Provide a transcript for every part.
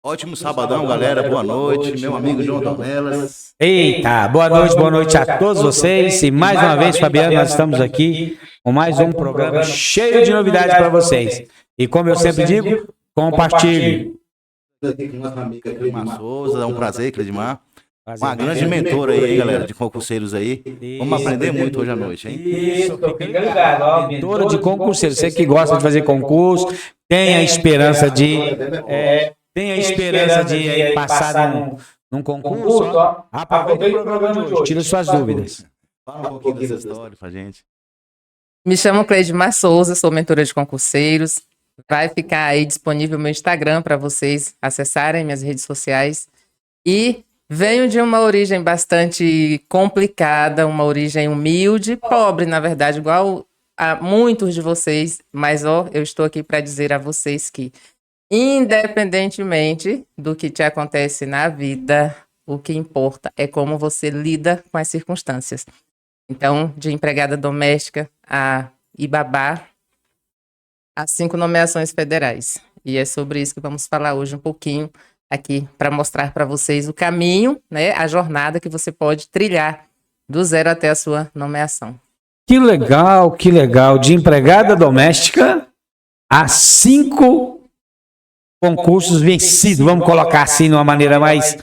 Ótimo sabadão, galera. Boa noite, meu amigo João Dornelas. Eita, boa noite a todos vocês. E mais uma vez, Fabiano, nós estamos aqui com mais um programa cheio de novidades para vocês. E como eu sempre digo, compartilhe. Aqui com nossa amiga Cleidmar Souza, é um prazer, Cleidmar. Uma grande mentora aí, galera, de concurseiros aí. Vamos aprender muito hoje à noite, hein? Isso, fica ligado, ó. Mentora de concurseiros. Você que gosta de fazer concurso, tem a esperança de passar num concurso, ó. Aproveita o programa de hoje, tira suas dúvidas. Fala um pouquinho dessa história pra gente. Me chamo Cleidmar Souza, sou mentora de concurseiros. Vai ficar aí disponível meu Instagram para vocês acessarem minhas redes sociais. E venho de uma origem bastante complicada, uma origem humilde, pobre, na verdade, igual a muitos de vocês. Mas, ó, eu estou aqui para dizer a vocês que, independentemente do que te acontece na vida, o que importa é como você lida com as circunstâncias. Então, de empregada doméstica a Ibabá, as 5 nomeações federais. E é sobre isso que vamos falar hoje um pouquinho aqui, para mostrar para vocês o caminho, né, a jornada que você pode trilhar do zero até a sua nomeação. Que legal, que legal. De empregada doméstica a 5 concursos vencidos. Vamos colocar assim de uma maneira mais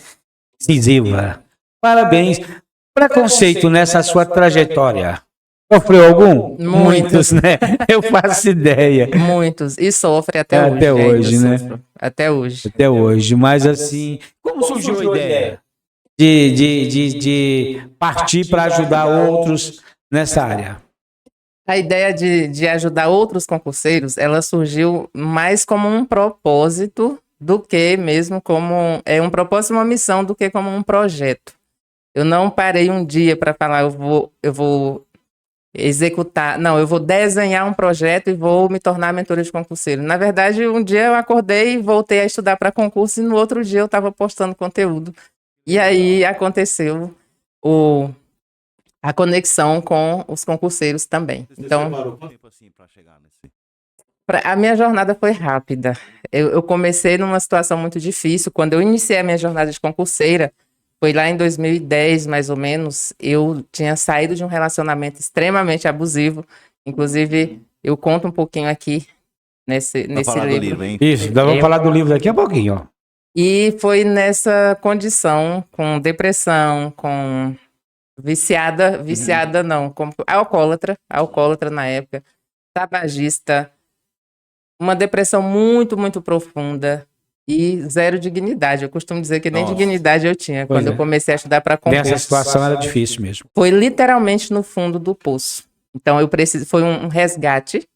incisiva. Parabéns. Preconceito nessa sua trajetória. Sofreu algum? Muitos, né? Eu faço ideia. Muitos. E sofre até hoje. Até hoje, né? Sofro. Até hoje. Até hoje. Mas assim, como surgiu a ideia de partir para ajudar outros nessa área? A ideia de ajudar outros concurseiros, ela surgiu mais como um propósito do que mesmo como um propósito, uma missão, do que como um projeto. Eu não parei um dia para falar, eu vou executar, não, eu vou desenhar um projeto e vou me tornar mentora de concurseiro. Na verdade, um dia eu acordei e voltei a estudar para concurso e no outro dia eu estava postando conteúdo. E aí aconteceu a conexão com os concurseiros também. Então, Quanto tempo assim pra chegar nesse? a minha jornada foi rápida. Eu comecei numa situação muito difícil. Quando eu iniciei a minha jornada de concurseira, foi lá em 2010, mais ou menos. Eu tinha saído de um relacionamento extremamente abusivo. Inclusive, eu conto um pouquinho aqui nesse livro. Hein? Isso, vamos falar do livro daqui a pouquinho, ó. E foi nessa condição, com depressão, com viciada não, como alcoólatra na época, tabagista, uma depressão muito, muito profunda. E zero dignidade. Eu costumo dizer que nem dignidade eu tinha quando eu comecei a estudar para concurso. Nessa situação era difícil mesmo. Foi literalmente no fundo do poço. Então foi um resgate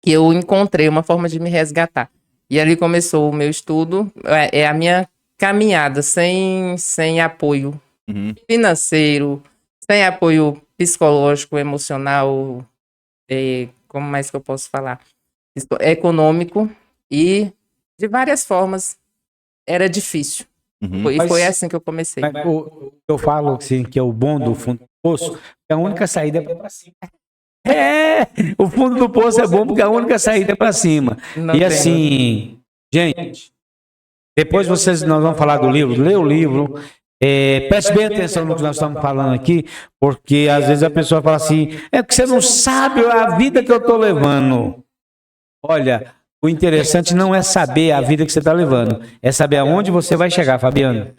que eu encontrei, uma forma de me resgatar. E ali começou o meu estudo, a minha caminhada sem apoio financeiro, sem apoio psicológico, emocional, como mais que eu posso falar? Econômico e de várias formas, era difícil. E foi assim que eu comecei. Eu falo assim, que é o bom do fundo do poço, é a única saída para cima. O fundo do poço é bom porque a única saída é para cima. E assim, gente, depois nós vamos falar do livro, lê o livro, preste bem atenção no que nós estamos falando aqui, porque às vezes a pessoa fala assim, é que você não sabe a vida que eu estou levando. Olha, o interessante não é saber a vida que você está levando, é saber aonde você vai chegar, Fabiano.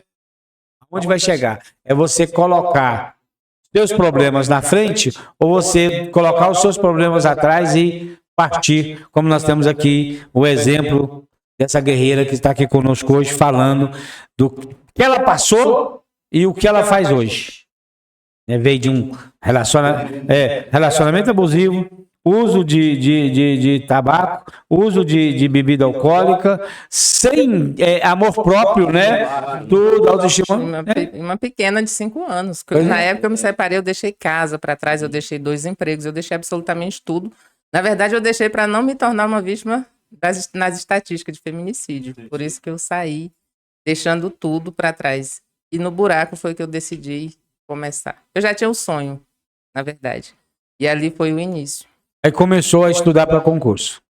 Aonde vai chegar? É você colocar seus problemas na frente ou você colocar os seus problemas atrás e partir, como nós temos aqui o exemplo dessa guerreira que está aqui conosco hoje, falando do que ela passou e o que ela faz hoje. Veio de um relacionamento abusivo, uso de tabaco, uso de bebida alcoólica, sem amor próprio, né? Tudo, autoestima. Uma pequena de 5 anos. Na época eu me separei, eu deixei casa para trás, eu deixei 2 empregos, eu deixei absolutamente tudo. Na verdade, eu deixei para não me tornar uma vítima nas estatísticas de feminicídio. Por isso que eu saí, deixando tudo para trás. E no buraco foi que eu decidi começar. Eu já tinha um sonho, na verdade. E ali foi o início. Aí começou a estudar para concurso.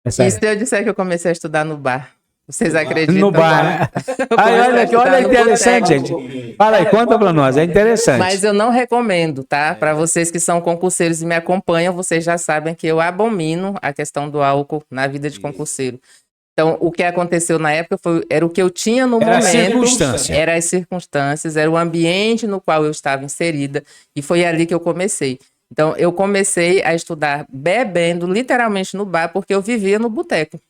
E se eu disser que eu comecei a estudar no bar? Vocês acreditam? No bar. Aí, olha aqui, olha interessante, gente. Fala aí, conta pra nós, é interessante. Mas eu não recomendo, tá? Para vocês que são concurseiros e me acompanham, vocês já sabem que eu abomino a questão do álcool na vida de concurseiro. Então, o que aconteceu na época era o que eu tinha no momento. Era as circunstâncias, era o ambiente no qual eu estava inserida. E foi ali que eu comecei. Então, eu comecei a estudar bebendo, literalmente no bar, porque eu vivia no boteco.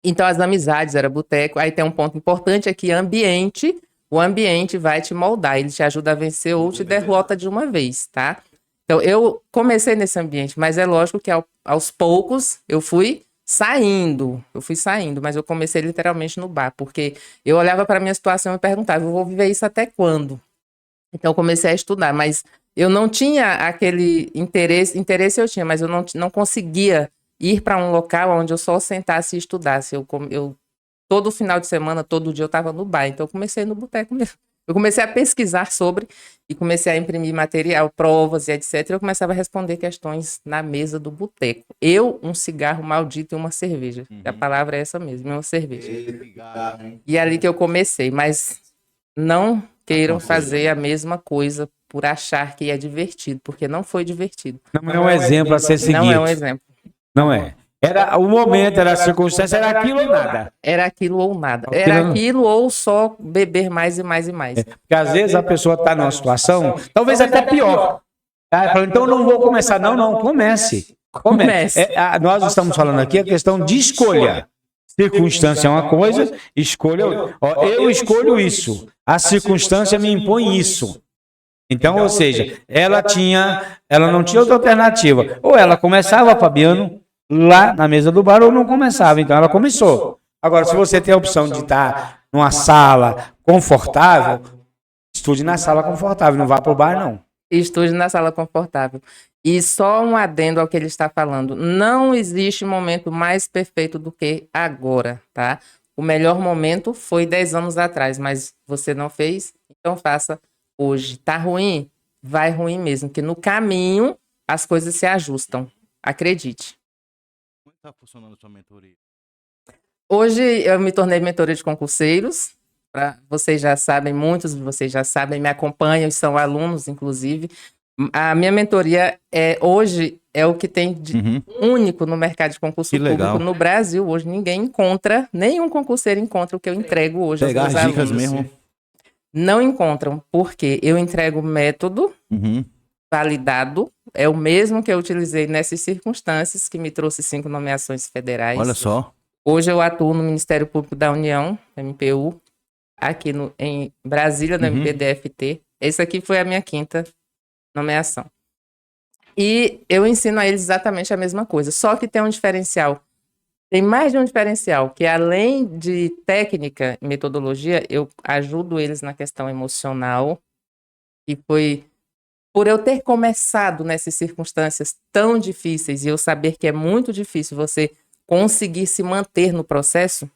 Então, as amizades era boteco. Aí tem um ponto importante aqui, ambiente. O ambiente vai te moldar, ele te ajuda a vencer ou te derrota de uma vez, tá? Então, eu comecei nesse ambiente, mas é lógico que aos poucos eu fui saindo, mas eu comecei literalmente no bar, porque eu olhava para a minha situação e perguntava, eu vou viver isso até quando? Então, eu comecei a estudar, mas eu não tinha aquele interesse eu tinha, mas eu não conseguia ir para um local onde eu só sentasse e estudasse. Todo final de semana, todo dia eu estava no bar, então eu comecei no boteco mesmo. Eu comecei a pesquisar sobre e comecei a imprimir material, provas e etc. Eu começava a responder questões na mesa do boteco. Um cigarro maldito e uma cerveja. A palavra é essa mesmo, uma cerveja. E é ali que eu comecei, mas não queiram fazer a mesma coisa por achar que é divertido, porque não foi divertido. Não é um exemplo a ser seguido. Não é um exemplo. Não é. Era o momento, era a circunstância, era aquilo ou nada. Era aquilo ou nada. Era aquilo ou só beber mais e mais e mais. Porque às vezes a pessoa está numa situação, talvez até pior. Tá? Então não vou começar. Não, comece. Nós estamos falando aqui a questão de escolha. Circunstância é uma coisa, escolha outra. Eu escolho isso. A circunstância me impõe isso. Então, ou seja, ela não tinha outra alternativa. Ou ela começava, Fabiano, lá na mesa do bar, ou não começava. Então, ela começou. Agora, se você tem a opção de estar numa sala confortável, estude na sala confortável, não vá para o bar, não. Estude na sala confortável. E só um adendo ao que ele está falando. Não existe momento mais perfeito do que agora, tá? O melhor momento foi 10 anos atrás, mas você não fez, então faça hoje. Tá ruim? Vai ruim mesmo, que no caminho as coisas se ajustam. Acredite. Como está funcionando a sua mentoria? Hoje eu me tornei mentora de concurseiros. Vocês já sabem, muitos de vocês já sabem, me acompanham, são alunos, inclusive. A minha mentoria hoje é o que tem de único no mercado de concurso público no Brasil. Hoje ninguém encontra, nenhum concurseiro encontra o que eu entrego hoje aos meus alunos. Dicas mesmo. Não encontram, porque eu entrego método validado, é o mesmo que eu utilizei nessas circunstâncias, que me trouxe 5 nomeações federais. Olha só. Hoje eu atuo no Ministério Público da União, MPU, aqui em Brasília, no MPDFT. Essa aqui foi a minha 5ª nomeação. E eu ensino a eles exatamente a mesma coisa, só que tem um diferencial. Tem mais de um diferencial, que além de técnica e metodologia, eu ajudo eles na questão emocional, e foi por eu ter começado nessas circunstâncias tão difíceis, e eu saber que é muito difícil você conseguir se manter no processo,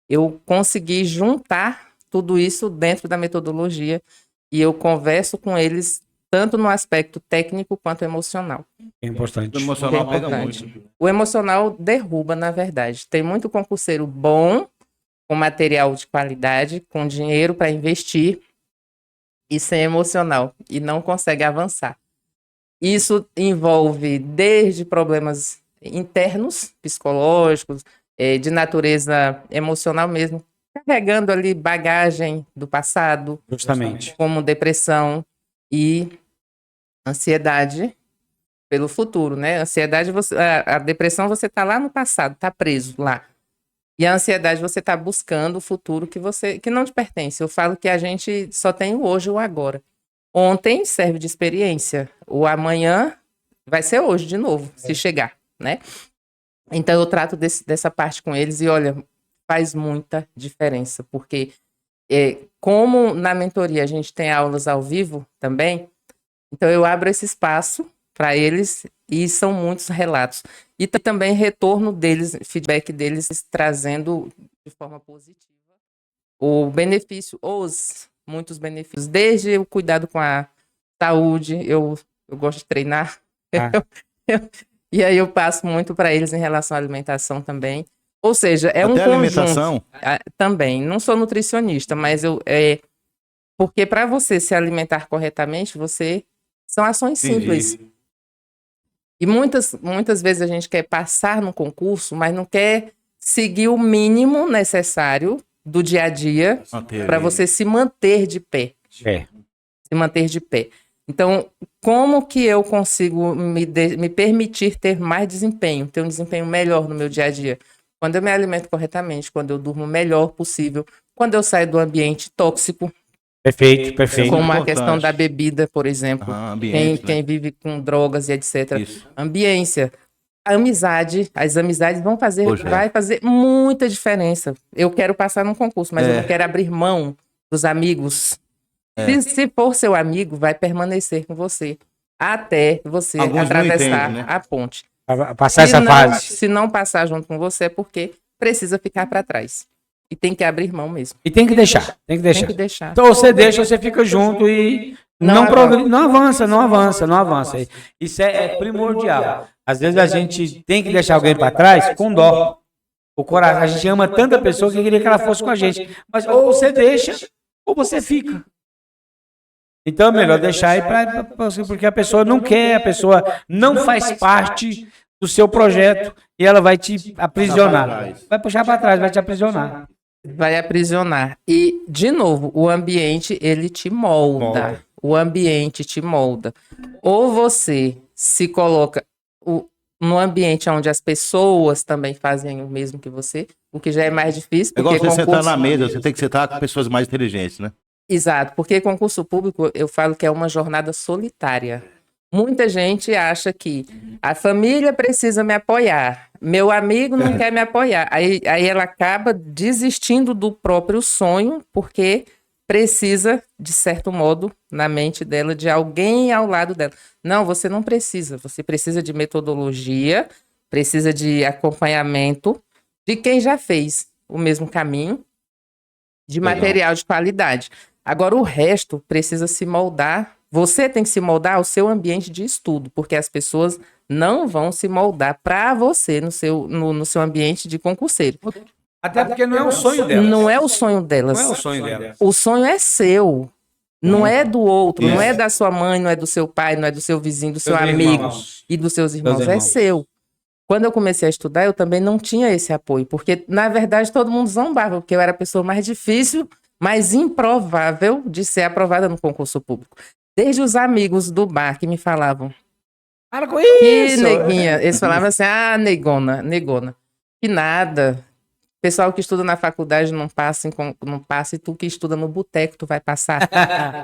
eu consegui juntar tudo isso dentro da metodologia, e eu converso com eles tanto no aspecto técnico quanto emocional. É importante. O emocional pega muito. O emocional derruba, na verdade. Tem muito concurseiro bom, com material de qualidade, com dinheiro para investir, e sem emocional, e não consegue avançar. Isso envolve desde problemas internos, psicológicos, de natureza emocional mesmo, carregando ali bagagem do passado, justamente, como depressão e ansiedade pelo futuro, né? Ansiedade, a depressão você está lá no passado, está preso lá. E a ansiedade você está buscando o futuro que não te pertence. Eu falo que a gente só tem o hoje e o agora. Ontem serve de experiência, o amanhã vai ser hoje de novo, se chegar, né? Então eu trato dessa parte com eles e olha, faz muita diferença, porque como na mentoria a gente tem aulas ao vivo também, então eu abro esse espaço para eles e são muitos relatos. E também retorno deles, feedback deles, trazendo de forma positiva o benefício, muitos benefícios, desde o cuidado com a saúde, eu gosto de treinar, e aí eu passo muito para eles em relação à alimentação também, Ou seja, é Até um alimentação. conjunto. Também, não sou nutricionista, mas porque para você se alimentar corretamente, são ações Entendi. simples. E muitas vezes a gente quer passar no concurso, mas não quer seguir o mínimo necessário do dia a dia para você se manter de pé. Se manter de pé. Então, como que eu consigo me permitir ter mais desempenho, ter um desempenho melhor no meu dia a dia? Quando eu me alimento corretamente, quando eu durmo o melhor possível, quando eu saio do ambiente tóxico. Perfeito. Como a questão da bebida, por exemplo. Quem vive com drogas e etc. Isso. Ambiência. A amizade, as amizades vai fazer muita diferença. Eu quero passar num concurso, mas eu não quero abrir mão dos amigos. Se for seu amigo, vai permanecer com você até você atravessar a ponte. Passar essa fase. Se não passar junto com você, é porque precisa ficar para trás. E tem que abrir mão mesmo. E tem que deixar. Então você deixa, você fica junto e não avança. Isso é primordial. Às vezes a gente tem que deixar alguém para trás com dó. O coração. A gente ama tanta pessoa que queria que ela fosse com a gente. Mas ou você deixa, ou você fica. Então é melhor deixar aí porque a pessoa não quer, a pessoa não faz parte do seu projeto e ela vai te aprisionar. Vai puxar para trás, vai te aprisionar. Vai aprisionar. E, de novo, o ambiente, ele te molda. O ambiente te molda. Ou você se coloca no ambiente onde as pessoas também fazem o mesmo que você, o que já é mais difícil. É igual você sentar na mesa, você tem que sentar com pessoas mais inteligentes, né? Exato, porque concurso público, eu falo que é uma jornada solitária. Muita gente acha que a família precisa me apoiar, meu amigo não quer me apoiar. Aí ela acaba desistindo do próprio sonho, porque precisa, de certo modo, na mente dela, de alguém ao lado dela. Não, você não precisa. Você precisa de metodologia, precisa de acompanhamento de quem já fez o mesmo caminho, de material de qualidade. Agora, o resto precisa se moldar. Você tem que se moldar ao seu ambiente de estudo, porque as pessoas não vão se moldar para você no seu ambiente de concurseiro. Até porque não é o sonho delas. Não é o sonho delas. Não é o sonho delas. O sonho é seu. Não é do outro, não é da sua mãe, não é do seu pai, não é do seu vizinho, do seu amigo e dos seus irmãos. É seu. Quando eu comecei a estudar, eu também não tinha esse apoio, porque, na verdade, todo mundo zombava, porque eu era a pessoa mais difícil, mais improvável de ser aprovada no concurso público. Desde os amigos do bar que me falavam, para com isso! Que neguinha. Eles falavam assim, negona. Que nada. Pessoal que estuda na faculdade não passa, e tu que estuda no boteco, tu vai passar.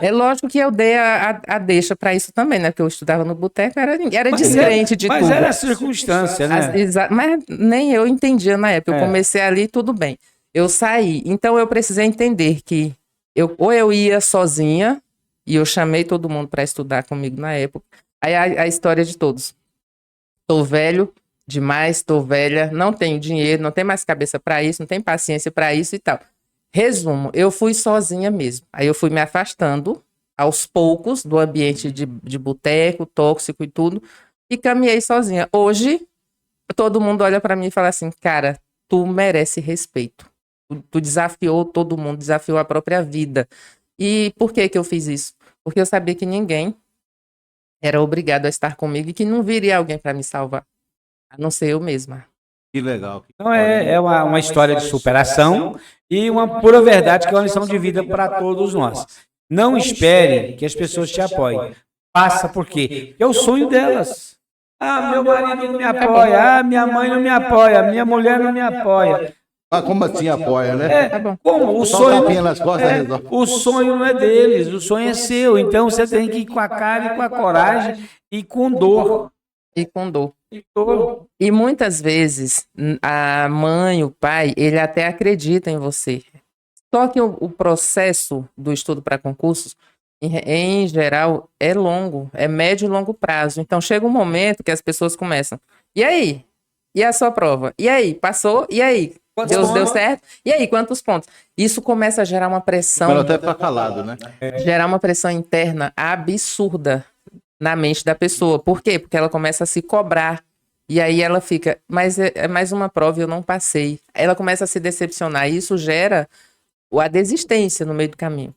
É lógico que eu dei a deixa para isso também, né? Porque eu estudava no boteco, era descrente de tudo. Mas era a circunstância, né? Mas nem eu entendia na época. Eu comecei ali, tudo bem. Eu saí. Então eu precisei entender que ou eu ia sozinha, e eu chamei todo mundo para estudar comigo na época. Aí a história de todos. Tô velho demais, tô velha, não tenho dinheiro, não tenho mais cabeça para isso, não tenho paciência para isso e tal. Resumo, eu fui sozinha mesmo. Aí eu fui me afastando aos poucos do ambiente de boteco, tóxico e tudo, e caminhei sozinha. Hoje, todo mundo olha para mim e fala assim, cara, tu merece respeito. Tu desafiou todo mundo, desafiou a própria vida. E por que eu fiz isso? Porque eu sabia que ninguém era obrigado a estar comigo e que não viria alguém para me salvar, a não ser eu mesma. Que legal. Então é uma história de superação e uma pura verdade que é uma lição de vida para todos nós. Não espere que as pessoas te apoiem. Faça por quê? Porque é o sonho delas. Meu marido não me apoia, minha mãe não me apoia, minha mulher não me apoia. Como assim apoia, né? Como? O sonho não é deles, o sonho é seu. Então você tem que ir com a cara e com a coragem e com dor. E muitas vezes a mãe, o pai, ele até acredita em você. Só que o processo do estudo para concursos, em geral, é longo, é médio e longo prazo. Então chega um momento que as pessoas começam. E aí? E a sua prova? E aí? Passou? E aí? Deu certo? E aí, quantos pontos? Isso começa a gerar uma pressão. Ela até fica calado, né? Gerar uma pressão interna absurda na mente da pessoa. Por quê? Porque ela começa a se cobrar. E aí ela fica, mas é mais uma prova e eu não passei. Ela começa a se decepcionar e isso gera a desistência no meio do caminho.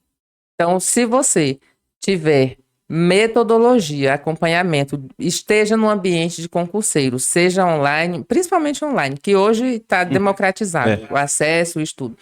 Então, se você tiver metodologia, acompanhamento, esteja no ambiente de concurseiro, seja online, principalmente online, que hoje está democratizado, o acesso, o estudo.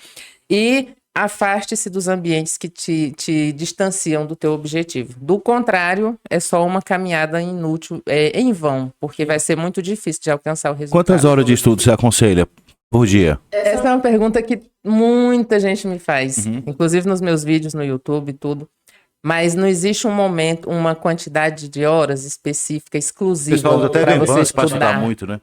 E afaste-se dos ambientes que te distanciam do teu objetivo. Do contrário, é só uma caminhada inútil, em vão, porque vai ser muito difícil de alcançar o resultado. Quantas horas de estudo você aconselha por dia? Essa é uma pergunta que muita gente me faz, inclusive nos meus vídeos no YouTube e tudo. Mas não existe um momento, uma quantidade de horas específica, exclusiva para você estudar muito, né?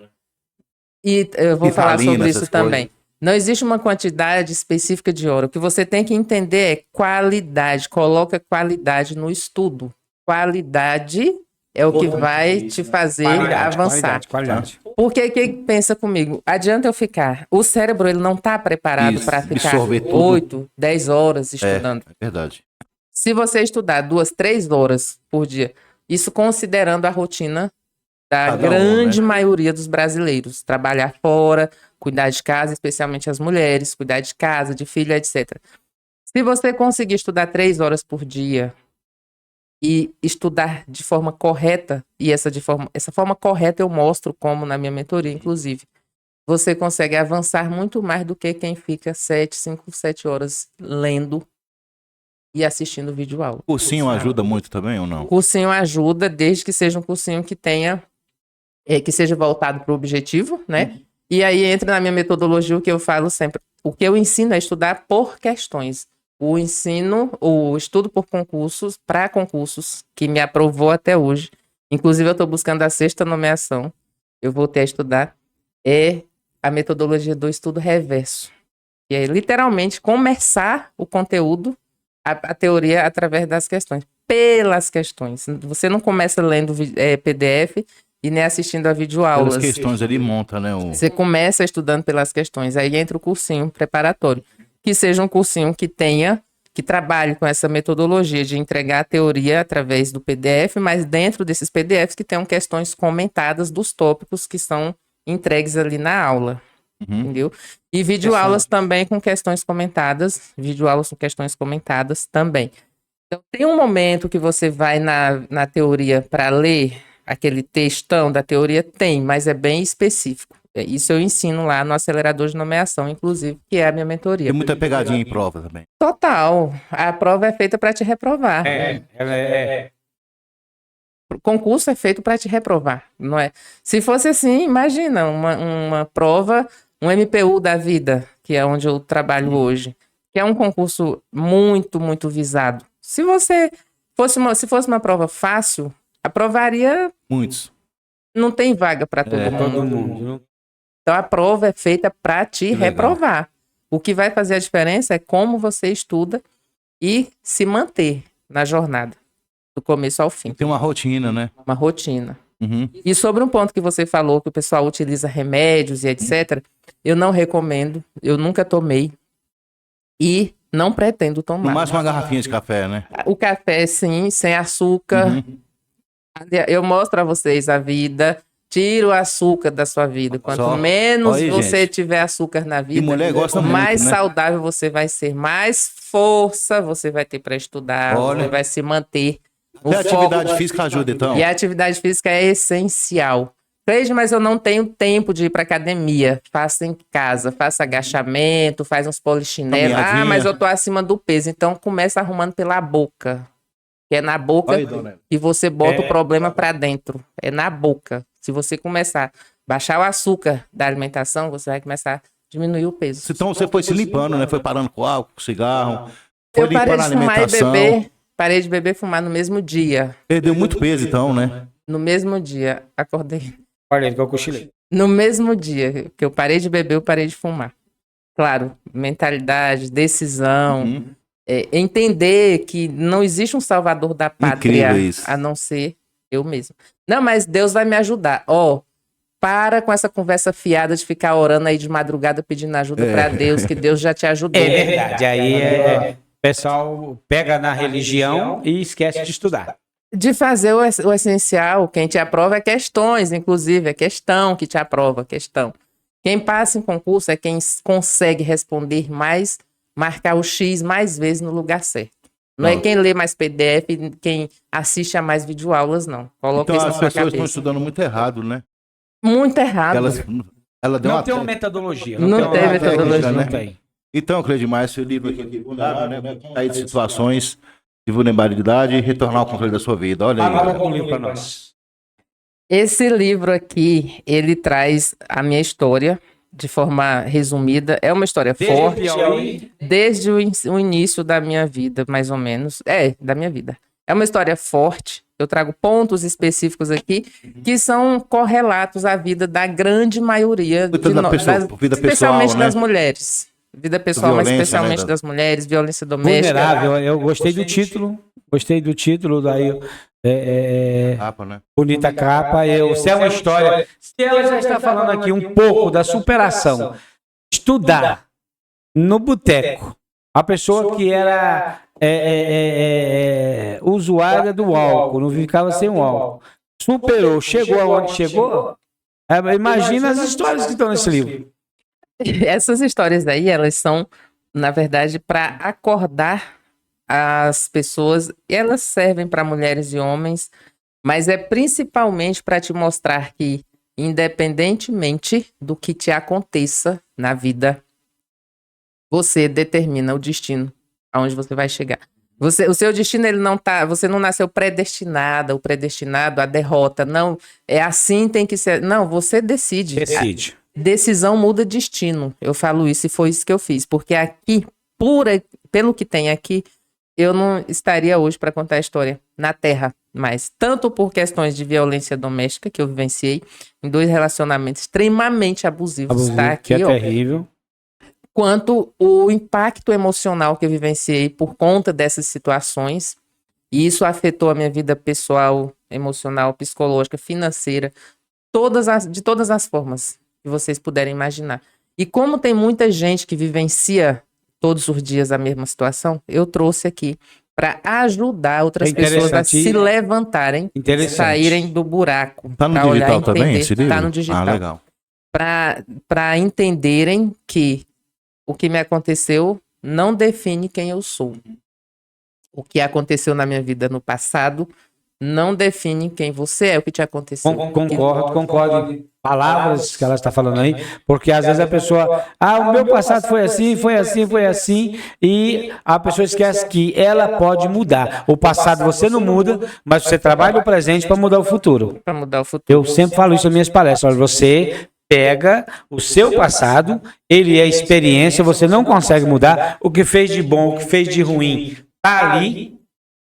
E eu vou falar sobre isso também. Não existe uma quantidade específica de hora. O que você tem que entender é qualidade. Coloca qualidade no estudo. Qualidade é o que vai te fazer avançar. Qualidade. Porque quem pensa comigo? Adianta eu ficar. O cérebro ele não está preparado para ficar 8, 10 horas estudando. É verdade. Se você estudar 2, 3 horas por dia, isso considerando a rotina da grande maioria dos brasileiros, trabalhar fora, cuidar de casa, especialmente as mulheres, cuidar de casa, de filho, etc. Se você conseguir estudar 3 horas por dia e estudar de forma correta, e essa forma correta eu mostro como na minha mentoria, inclusive, você consegue avançar muito mais do que quem fica 5, 7 horas lendo e assistindo vídeo aula. O cursinho ajuda muito também ou não? O cursinho ajuda, desde que seja um cursinho que tenha, que seja voltado para o objetivo, né? E aí entra na minha metodologia o que eu falo sempre. O que eu ensino é estudar por questões. O estudo por concursos, para concursos, que me aprovou até hoje. Inclusive eu estou buscando a 6ª nomeação. Eu voltei a estudar. É a metodologia do estudo reverso. Que é literalmente começar o conteúdo, a teoria através das questões, pelas questões. Você não começa lendo PDF e nem assistindo a videoaulas. Pelas questões ali monta, né? Você começa estudando pelas questões, aí entra o cursinho preparatório. Que seja um cursinho que trabalhe com essa metodologia de entregar a teoria através do PDF, mas dentro desses PDFs que tenham questões comentadas dos tópicos que são entregues ali na aula. Entendeu? E videoaulas também com questões comentadas. Videoaulas com questões comentadas também. Então, tem um momento que você vai na teoria para ler aquele textão da teoria? Tem, mas é bem específico. Isso eu ensino lá no acelerador de nomeação, inclusive, que é a minha mentoria. Tem muita pegadinha em prova também. Total. A prova é feita para te reprovar. O concurso é feito para te reprovar, não é? Se fosse assim, imagina uma prova, um MPU da vida, que é onde eu trabalho hoje, que é um concurso muito, muito visado. Se fosse uma prova fácil, aprovaria... Muitos. Não tem vaga para todo mundo. Então a prova é feita para te reprovar. O que vai fazer a diferença é como você estuda e se manter na jornada, do começo ao fim. Tem uma rotina, né? Uma rotina. E sobre um ponto que você falou, que o pessoal utiliza remédios e etc., eu não recomendo, eu nunca tomei e não pretendo tomar. No máximo uma garrafinha de café, né? O café, sim, sem açúcar. Eu mostro a vocês a vida, tiro o açúcar da sua vida. Quanto menos você tiver açúcar na vida, mulher gosta mais muito, né? saudável você vai ser, mais força você vai ter para estudar, você vai se manter. E a atividade física ajuda, então? E a atividade física é essencial. Cleide, mas eu não tenho tempo de ir para academia. Faça em casa, faça agachamento, faz uns polichinelos. Ah, mas eu tô acima do peso. Então começa arrumando pela boca. Que é na boca que você bota o problema para dentro. É na boca. Se você começar a baixar o açúcar da alimentação, você vai começar a diminuir o peso. Então você foi se limpando, né? Foi parando com álcool, com cigarro. Foi eu parei limpando a de fumar alimentação. e beber. Parei de beber e fumar no mesmo dia. Perdeu muito peso, então, né? No mesmo dia. Acordei. Olha, que eu cochilei. No mesmo dia que eu parei de beber, eu parei de fumar. Claro, mentalidade, decisão. Entender que não existe um salvador da pátria a não ser eu mesmo. Não, mas Deus vai me ajudar. Para com essa conversa fiada de ficar orando aí de madrugada pedindo ajuda para Deus, que Deus já te ajudou. É verdade. Aí o pessoal pega na religião e esquece de estudar. De fazer o essencial, quem te aprova é questões, inclusive, é questão que te aprova, questão. Quem passa em concurso é quem consegue responder mais, marcar o X mais vezes no lugar certo. Não é quem lê mais PDF, quem assiste a mais videoaulas, não. Coloca Então isso na as sua pessoas estão cabeça. estudando muito errado, né? Muito errado. Ela deu Não uma tem uma metodologia. Não tem metodologia. Não tem. Então, Cleidmar, esse livro aqui, vulnerável, né? Sair de situações de vulnerabilidade e retornar ao controle da sua vida. Olha aí. Fala um livro para nós. Esse livro aqui, ele traz a minha história de forma resumida. É uma história forte, desde o início da minha vida, mais ou menos. Da minha vida. É uma história forte. Eu trago pontos específicos aqui que são correlatos à vida da grande maioria Vida pessoal, especialmente né? das mulheres. Vida pessoal, mas Violência, especialmente né? das mulheres, violência doméstica. Vulnerável. Eu gostei do título. Gostei do título. Daí, Capa, né? bonita capa. Se é uma história. Se ela já está falando aqui um pouco da superação, estudar no boteco, a pessoa que era usuária do álcool, não ficava sem o álcool, superou, chegou aonde chegou. Imagina as histórias que estão nesse livro. Essas histórias aí, elas são, na verdade, para acordar as pessoas. Elas servem para mulheres e homens, mas é principalmente para te mostrar que, independentemente do que te aconteça na vida, você determina o destino aonde você vai chegar. O seu destino, ele não tá. Você não nasceu predestinada, o predestinado, a derrota. Não, é assim, tem que ser. Não, você decide. Decide. Decisão muda destino. Eu falo isso e foi isso que eu fiz. Porque aqui, pelo que tem aqui, eu não estaria hoje para contar a história na Terra. Mas tanto por questões de violência doméstica que eu vivenciei em 2 relacionamentos extremamente abusivos, tá? Aqui, que é terrível. Quanto o impacto emocional que eu vivenciei por conta dessas situações. E isso afetou a minha vida pessoal, emocional, psicológica, financeira, de todas as formas que vocês puderem imaginar. E como tem muita gente que vivencia todos os dias a mesma situação, eu trouxe aqui para ajudar outras pessoas a se levantarem, saírem do buraco. Tá no digital também esse livro? Tá no digital. Ah, legal. Para entenderem que o que me aconteceu não define quem eu sou. O que aconteceu na minha vida no passado não define quem você é, o que te aconteceu. Concordo. Palavras que ela está falando aí, porque às vezes a pessoa, o meu passado foi assim, e a pessoa esquece que ela pode mudar. O passado você não muda, mas você trabalha o presente para mudar o futuro. Para mudar o futuro. Eu sempre falo isso nas minhas palestras. Olha, você pega o seu passado, ele é experiência, você não consegue mudar. O que fez de bom, o que fez de ruim, tá ali.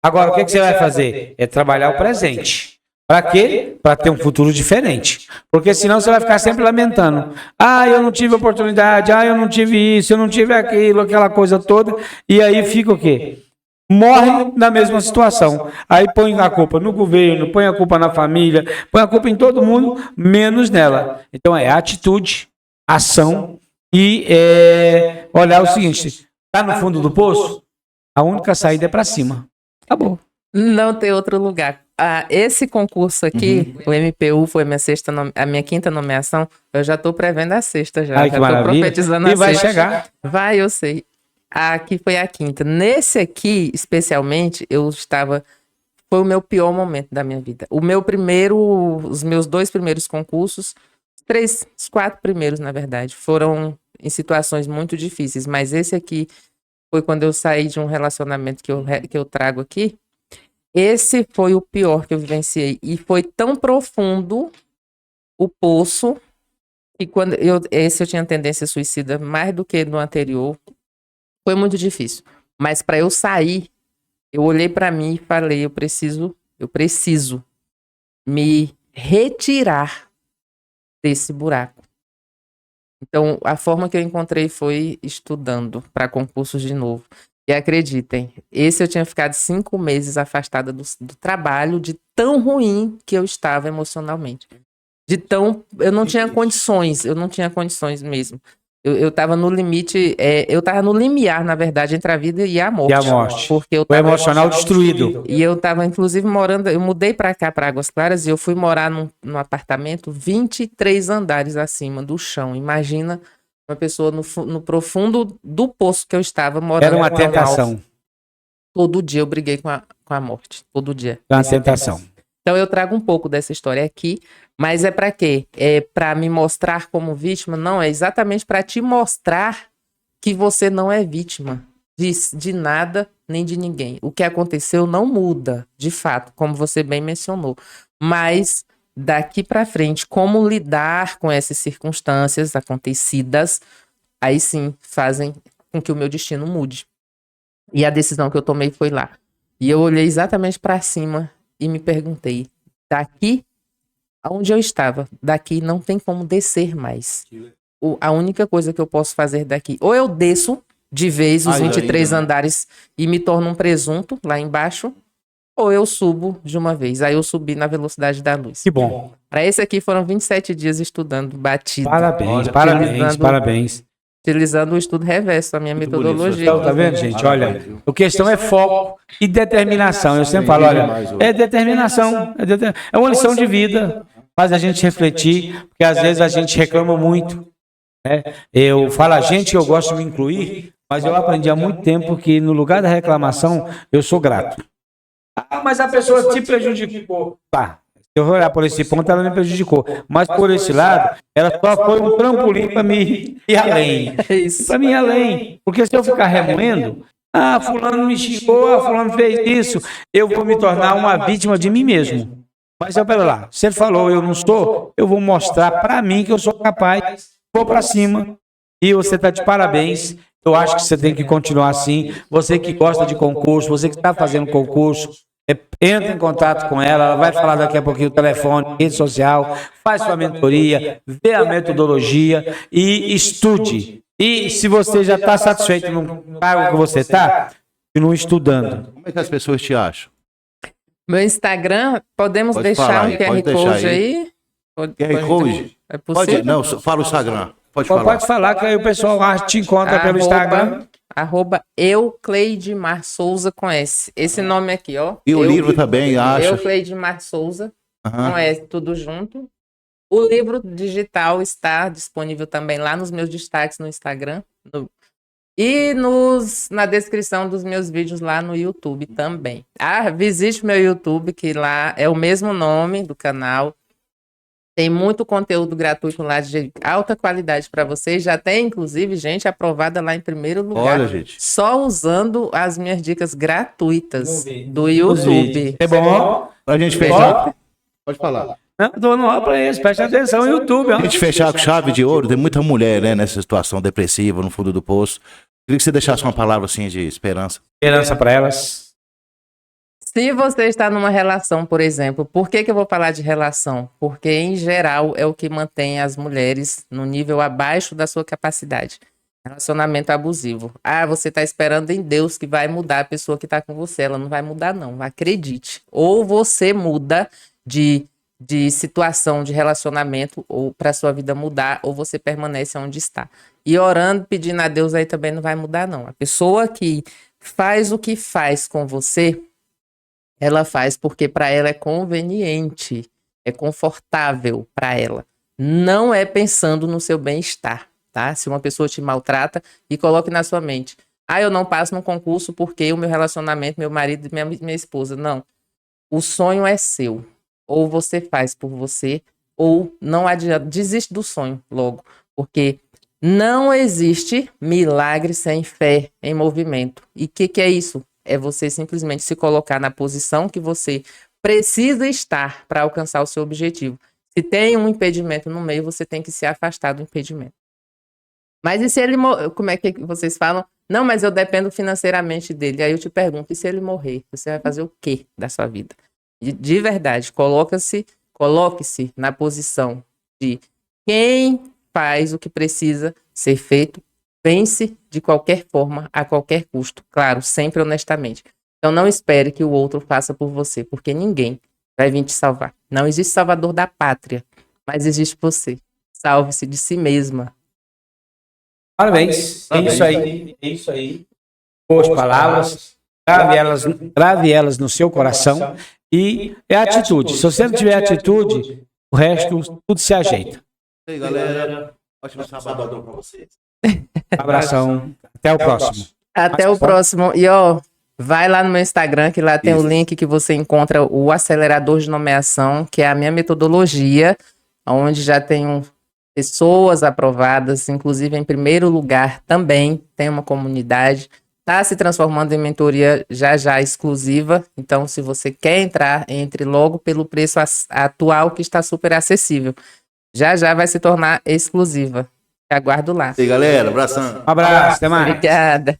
Agora, o que você vai fazer? É trabalhar o presente. Para quê? Para ter um futuro diferente. Porque senão você vai ficar sempre lamentando. Eu não tive oportunidade, eu não tive isso, eu não tive aquilo, aquela coisa toda. E aí fica o quê? Morre na mesma situação. Aí põe a culpa no governo, põe a culpa na família, põe a culpa em todo mundo, menos nela. Então é atitude, ação e olhar o seguinte: tá no fundo do poço? A única saída é para cima. Acabou. Não tem outro lugar. Esse concurso aqui, o MPU, foi a minha 5ª nomeação. Eu já estou prevendo a 6ª já. Ai, que já estou profetizando a 6ª. E vai chegar. Vai, eu sei. Aqui foi a 5ª. Nesse aqui, especialmente, foi o meu pior momento da minha vida. Os meus 2 primeiros concursos, os 4 primeiros, na verdade, foram em situações muito difíceis. Mas esse aqui foi quando eu saí de um relacionamento que eu trago aqui. Esse foi o pior que eu vivenciei. E foi tão profundo o poço que esse eu tinha tendência suicida mais do que no anterior. Foi muito difícil. Mas para eu sair, eu olhei para mim e falei, eu preciso me retirar desse buraco. Então, a forma que eu encontrei foi estudando para concursos de novo. E acreditem, esse eu tinha ficado 5 meses afastada do trabalho, de tão ruim que eu estava emocionalmente. Eu não tinha condições mesmo. Eu tava no limite, eu tava no limiar, na verdade, entre a vida e a morte. E a morte. Porque eu O tava emocional destruído. E eu tava, inclusive, morando, eu mudei pra cá, pra Águas Claras, e eu fui morar num apartamento 23 andares acima do chão. Imagina uma pessoa no profundo do poço que eu estava morando. Era uma com a tentação. alma. Todo dia eu briguei com a morte. Todo dia. Uma tentação. Então eu trago um pouco dessa história aqui, mas é para quê? É para me mostrar como vítima? Não, é exatamente para te mostrar que você não é vítima de nada nem de ninguém. O que aconteceu não muda, de fato, como você bem mencionou. Mas daqui para frente, como lidar com essas circunstâncias acontecidas, aí sim fazem com que o meu destino mude. E a decisão que eu tomei foi lá. E eu olhei exatamente para cima e me perguntei, daqui aonde eu estava, daqui não tem como descer mais. A única coisa que eu posso fazer daqui, ou eu desço de vez os 23 andares e me torno um presunto lá embaixo, ou eu subo de uma vez. Aí eu subi na velocidade da luz. Que bom. Para esse aqui foram 27 dias estudando batido. Parabéns, parabéns, parabéns. Utilizando o estudo reverso, a minha metodologia. Então, tá vendo, gente? Olha, a questão é foco e determinação. Eu sempre falo, olha, é determinação. É uma lição de vida. Faz a gente refletir, porque às vezes a gente reclama muito. Né? Eu falo a gente que eu gosto de me incluir, mas eu aprendi há muito tempo que no lugar da reclamação, eu sou grato. Ah, mas a pessoa te prejudicou. Tá. Se eu olhar por esse ponto, ela me prejudicou. Mas por esse lado, ela só foi um trampolim para mim ir além. Para mim ir além. Porque se eu ficar remoendo, fulano me xingou, fulano fez isso, eu vou me tornar uma vítima de mim mesmo. Mas pera lá, se ele falou eu não sou, eu vou mostrar para mim que eu sou capaz, vou para cima. E você está de parabéns. Eu acho que você tem que continuar assim. Você que gosta de concurso, você que está fazendo concurso, entra em contato com ela, ela vai falar daqui a pouquinho o telefone, rede social, faz sua mentoria, vê a metodologia e estude. E se você já está satisfeito no cargo que você está, continue estudando. Como é que as pessoas te acham? Meu Instagram, podemos Pode deixar falar um aí, QR pode deixar Code aí? QR Code? É possível? Não, fala o Instagram. Pode falar que aí o pessoal te encontra pelo Instagram. @Eucleidmar Souza com S. Esse nome aqui, ó. E o livro também, acha? Eucleidmar Souza, com S, tudo junto. O livro digital está disponível também lá nos meus destaques no Instagram. E na descrição dos meus vídeos lá no YouTube também. Visite meu YouTube, que lá é o mesmo nome do canal. Tem muito conteúdo gratuito lá de alta qualidade para vocês. Já tem, inclusive, gente aprovada lá em primeiro lugar. Olha, gente. Só usando as minhas dicas gratuitas do YouTube. É bom? Pra gente fechar. Pode falar. Não, tô no ar pra isso. Preste atenção no YouTube. Pra gente fechar com chave de ouro, tem muita mulher, né, nessa situação depressiva, no fundo do poço. Queria que você deixasse uma palavra assim de esperança. Esperança para elas. Se você está numa relação, por exemplo, por que eu vou falar de relação? Porque, em geral, é o que mantém as mulheres no nível abaixo da sua capacidade. Relacionamento abusivo. Você está esperando em Deus que vai mudar a pessoa que está com você. Ela não vai mudar, não. Acredite. Ou você muda de situação, de relacionamento, ou para sua vida mudar, ou você permanece onde está. E orando, pedindo a Deus aí também não vai mudar, não. A pessoa que faz o que faz com você, ela faz porque para ela é conveniente, é confortável para ela. Não é pensando no seu bem-estar, tá? Se uma pessoa te maltrata, e coloque na sua mente, eu não passo no concurso porque o meu relacionamento, meu marido e minha esposa. Não. O sonho é seu. Ou você faz por você, ou não adianta, desiste do sonho logo. Porque não existe milagre sem fé em movimento. E o que é isso? É você simplesmente se colocar na posição que você precisa estar para alcançar o seu objetivo. Se tem um impedimento no meio, você tem que se afastar do impedimento. Mas e se ele morrer? Como é que vocês falam? Não, mas eu dependo financeiramente dele. Aí eu te pergunto, e se ele morrer? Você vai fazer o quê da sua vida? De verdade, coloque-se na posição de quem faz o que precisa ser feito, vence de qualquer forma, a qualquer custo. Claro, sempre honestamente. Então não espere que o outro faça por você, porque ninguém vai vir te salvar. Não existe salvador da pátria, mas existe você. Salve-se de si mesma. Parabéns. É isso aí. É isso aí. Boas palavras. Grave elas no seu coração. E é atitude. Se você não tiver atitude, o resto tudo se ajeita. E aí, galera. Ótimo sabadão pra vocês. Abração. Até o próximo. Até o próximo. E ó, vai lá no meu Instagram, que lá tem o link que você encontra o acelerador de nomeação, que é a minha metodologia, onde já tenho pessoas aprovadas, inclusive em primeiro lugar também tem uma comunidade. Está se transformando em mentoria já exclusiva. Então, se você quer entrar, entre logo pelo preço atual, que está super acessível. Já vai se tornar exclusiva. Aguardo lá. E aí, galera, abração. Um abraço, até mais. Obrigada.